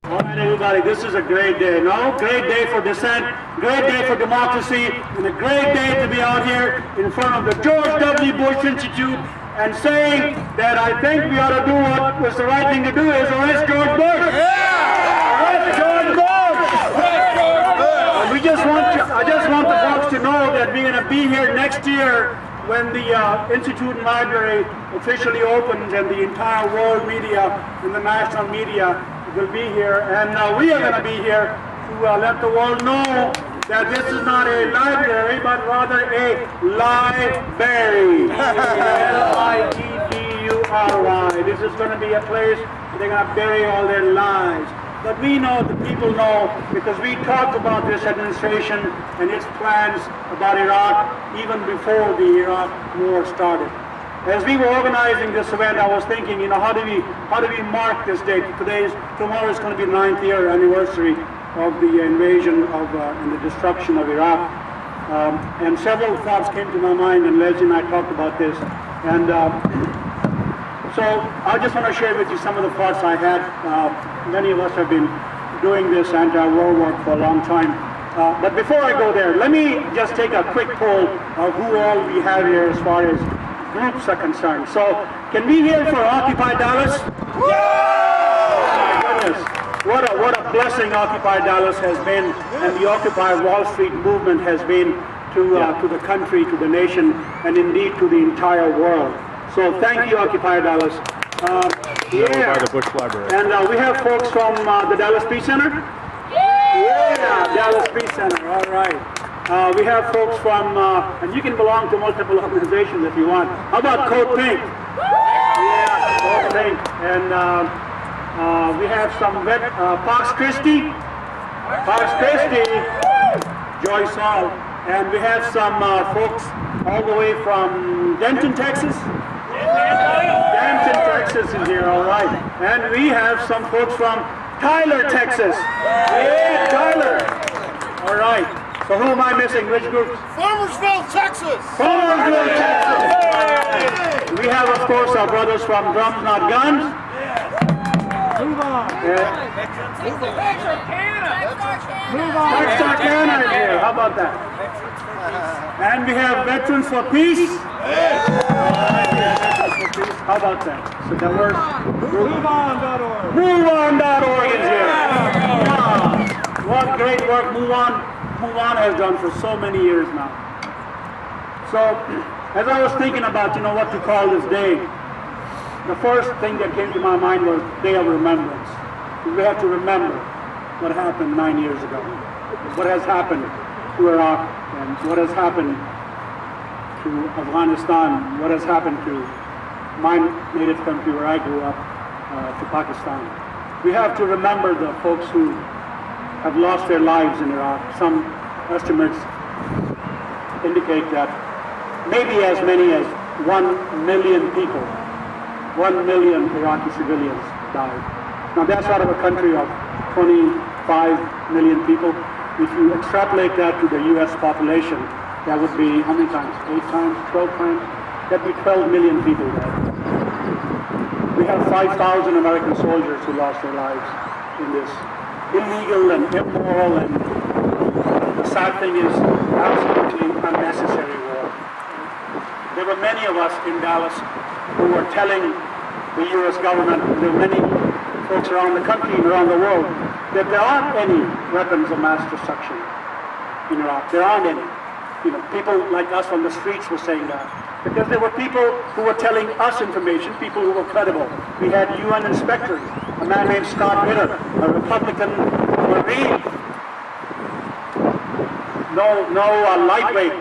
All right, everybody, this is a great day. No, great day for dissent, great day for democracy, and a great day to be out here in front of the George W. Bush Institute and saying that I think we ought to do what was the right thing to do is arrest George Bush. Arrest George Bush. I just want the folks to know that we're going to be here next year when the Institute and Library officially opens and the entire world media and the national media will be here, and we are going to be here to let the world know that this is not a library, but rather a library. L-I-E-B-U-R-Y. This is going to be a place where they're going to bury all their lives. But we know, the people know, because we talked about this administration and its plans about Iraq even before the Iraq war started. As we were organizing this event, I was thinking, how do we mark this date? Tomorrow is going to be the 9th year anniversary of the invasion of and the destruction of Iraq. And several thoughts came to my mind, and Leslie and I talked about this. And so I just want to share with you some of the thoughts I had. Many of us have been doing this anti-war work for a long time. But before I go there, let me just take a quick poll of who all we have here as far as groups are concerned. So, can we hear for Occupy Dallas? Yeah! Oh my goodness. What a blessing Occupy Dallas has been, and the Occupy Wall Street movement has been to the country, to the nation, and indeed to the entire world. So thank you, Occupy Dallas. By the Bush Library. And we have folks from the Dallas Peace Center? Yeah, Dallas Peace Center, all right. We have folks from, and you can belong to multiple organizations if you want. How about CodePINK? Yeah, CodePINK. And we have some Pax Christi. Joyce Hall. And we have some folks all the way from Denton, Texas. Denton, Texas is here, all right. And we have some folks from Tyler, Texas. Yeah, Tyler. All right. So who am I missing? Which groups? Farmersville, Texas! Farmersville, Texas! We have, of course, our brothers from Drums Not Guns. MoveOn. Texarkana is here. How about that? And we have Veterans For Peace. How about that? So that works. MoveOn.org. MoveOn.org is here. Wow. What great work MoveOn has done for so many years now. So, as I was thinking about, what to call this day, the first thing that came to my mind was Day of Remembrance. We have to remember what happened 9 years ago, what has happened to Iraq, and what has happened to Afghanistan, what has happened to my native country where I grew up, to Pakistan. We have to remember the folks who have lost their lives in Iraq. Some estimates indicate that maybe as many as 1 million people, 1 million Iraqi civilians died. Now that's out of a country of 25 million people. If you extrapolate that to the US population, that would be how many times? 8 times? 12 times? That'd be 12 million people dead. We have 5,000 American soldiers who lost their lives in this illegal and immoral, and the sad thing is absolutely unnecessary war. There were many of us in Dallas who were telling the US government, and there were many folks around the country and around the world, that there aren't any weapons of mass destruction in Iraq. There aren't any. People like us on the streets were saying that. Because there were people who were telling us information, people who were credible. We had UN inspectors, a man named Scott Ritter, a Republican Marine, no lightweight,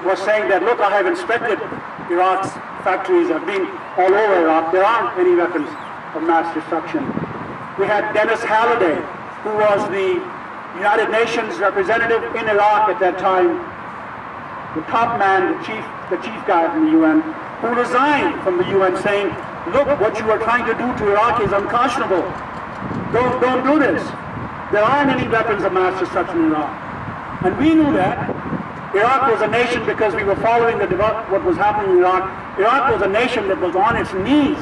was saying that, look, I have inspected Iraq's factories, I've been all over Iraq, there aren't any weapons of mass destruction. We had Dennis Halliday, who was the United Nations representative in Iraq at that time, the top man, the chief guy from the UN, who resigned from the UN saying, look, what you are trying to do to Iraq is unconscionable. Don't do this. There aren't any weapons of mass destruction in Iraq. And we knew that. Iraq was a nation because we were following what was happening in Iraq. Iraq was a nation that was on its knees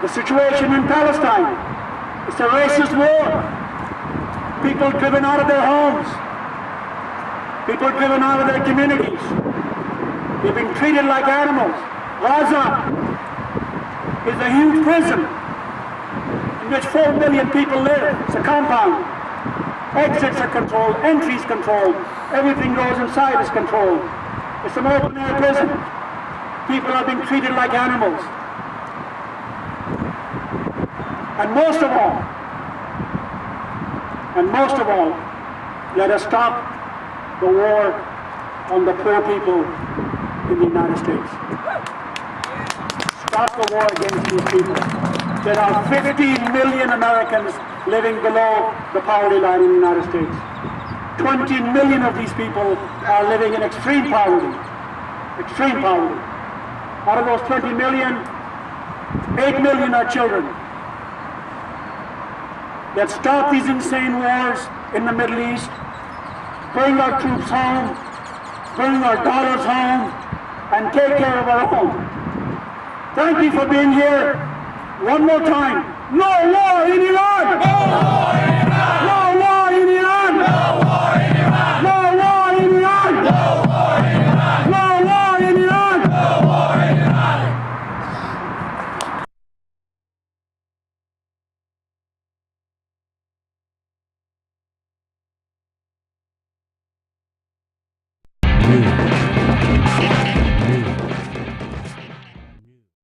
The situation in Palestine, it's a racist war. People driven out of their homes. People driven out of their communities. They've been treated like animals. Gaza is a huge prison in which 4 million people live. It's a compound. Exits are controlled, entries controlled, everything goes inside is controlled. It's an open-air prison. People are being treated like animals. And most of all, let us stop the war on the poor people in the United States. Stop the war against these people. There are 15 million Americans living below the poverty line in the United States. 20 million of these people are living in extreme poverty. Extreme poverty. Out of those 20 million, 8 million are children. Let's stop these insane wars in the Middle East, bring our troops home, bring our dollars home, and take care of our own. Thank you for being here. One more time. No war in Iran! No war in